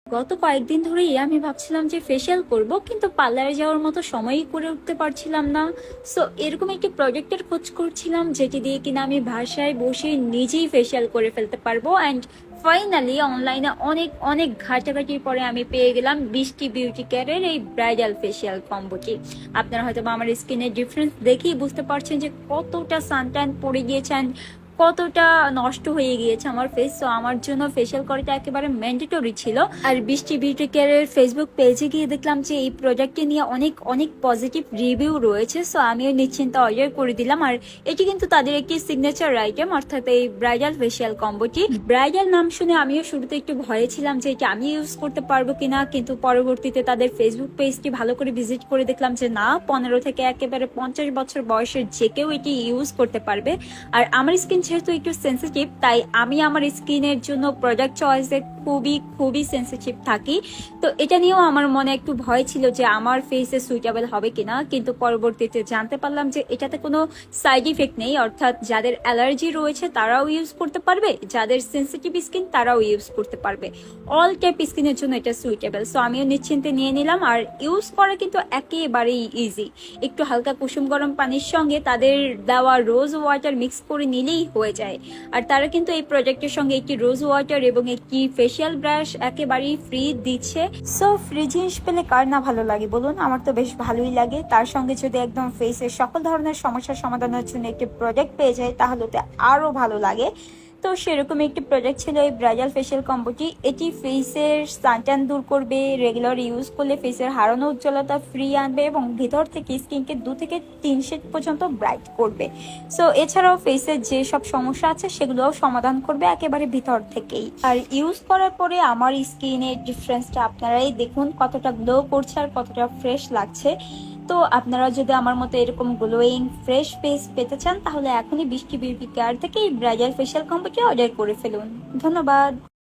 গত কয়েকদিন ধরেই আমি ভাবছিলাম যে ফেসিয়াল করব, কিন্তু পার্লারে যাওয়ার মতো সময়ই করে উঠতে পারছিলাম না। সো এরকম একটি প্রজেক্টের খোঁজ করছিলাম যেটি দিয়ে কিনা আমি বাসায় বসে নিজেই ফেসিয়াল করে ফেলতে পারবো। অ্যান্ড ফাইনালি অনলাইনে অনেক অনেক ঘাটাঘাটির পরে আমি পেয়ে গেলাম বৃষ্টি বিউটি কেয়ারের এই ব্রাইডাল ফেসিয়াল কম্বোটি। আপনারা হয়তো বা আমার স্কিনের ডিফারেন্স দেখেই বুঝতে পারছেন যে কতটা সানট্যান পড়ে গিয়েছেন, কতটা নষ্ট হয়ে গিয়েছে আমার ফেস। তো আমার জন্য ফেসিয়াল করাটা একেবারে ম্যান্ডেটরি ছিল। আর বৃষ্টি বিউটি কেয়ারের ফেসবুক পেজে গিয়ে দেখলাম যে এই প্রোডাক্টটি নিয়ে অনেক অনেক পজিটিভ রিভিউ রয়েছে। সো আমিও নিশ্চিন্তে অর্ডার করে দিলাম। আর এটি কিন্তু তাদের একটি সিগনেচার আইটেম, অর্থাৎ এই ব্রাইডাল ফেসিয়াল কম্বোটি। ব্রাইডাল নাম শুনে আমিও শুরুতে একটু ভয়ে ছিলাম যে এটা আমি ইউজ করতে পারবো কিনা, কিন্তু পরবর্তীতে তাদের ফেসবুক পেজটি ভালো করে ভিজিট করে দেখলাম যে না, 15 থেকে একেবারে 50 বছর বয়সের যে কেউ এটি ইউজ করতে পারবে। আর আমার স্কিন যেহেতু একটু সেন্সিটিভ, তাই আমি আমার স্কিনের জন্য প্রোডাক্ট চয়েসে খুবই খুবই সেন্সিটিভ থাকি। তো এটা নিয়েও আমার মনে একটু ভয় ছিল যে আমার ফেসে সুইটেবল হবে কিনা, কিন্তু পরবর্তীতে জানতে পারলাম যে এটাতে কোনো সাইড ইফেক্ট নেই। অর্থাৎ যাদের অ্যালার্জি রয়েছে তারাও ইউজ করতে পারবে, যাদের সেন্সিটিভ স্কিন তারাও ইউজ করতে পারবে। অল টাইপ স্কিনের জন্য এটা সুইটেবল। সো আমিও নিশ্চিন্তে নিয়ে নিলাম। আর ইউজ করা কিন্তু একেবারেই ইজি। একটু হালকা কুসুম গরম পানির সঙ্গে তাদের দেওয়া রোজ ওয়াটার মিক্স করে নিলেই হয়ে যায়। আর তারা কিন্তু এই প্রোডাক্টের সঙ্গে একটি রোজ ওয়াটার এবং একটি ফেসিয়াল ব্রাশ একেবারেই ফ্রি দিচ্ছে। সো ফ্রি জিনিস পেলে কার না ভালো লাগে বলুন? আমার তো বেশ ভালোই লাগে। তার সঙ্গে যদি একদম ফেসের সকল ধরনের সমস্যার সমাধানের জন্য একটি প্রোডাক্ট পেয়ে যায় তাহলে তো আরো ভালো লাগে। তো সেরকম একটি প্রোডাক্ট ছিল এই ব্রাইডাল ফেসিয়াল কম্বোটি। এটি ফেসের সানট্যান দূর করবে, রেগুলার ইউজ করলে ফেসের হারানো উজ্জ্বলতা ফ্রি আনবে এবং ভিতর থেকে স্কিনকে 2 থেকে 3 শেড পর্যন্ত ব্রাইট করবে। সো এছাড়াও ফেসের যে সব সমস্যা আছে সেগুলোও সমাধান করবে একেবারে ভিতর থেকেই। আর ইউজ করার পরে আমার স্কিনের ডিফারেন্সটা আপনারাই দেখুন, কতটা গ্লো করছে আর কতটা ফ্রেশ লাগছে। তো আপনারা যদি আমার মতো এরকম গ্লোয়িং ফ্রেশ ফেস পেতে চান তাহলে এখনই বৃষ্টি বিউটি কেয়ার থেকে এই ব্রাইডাল ফেসিয়াল কম্বোটি অর্ডার করে ফেলুন। ধন্যবাদ।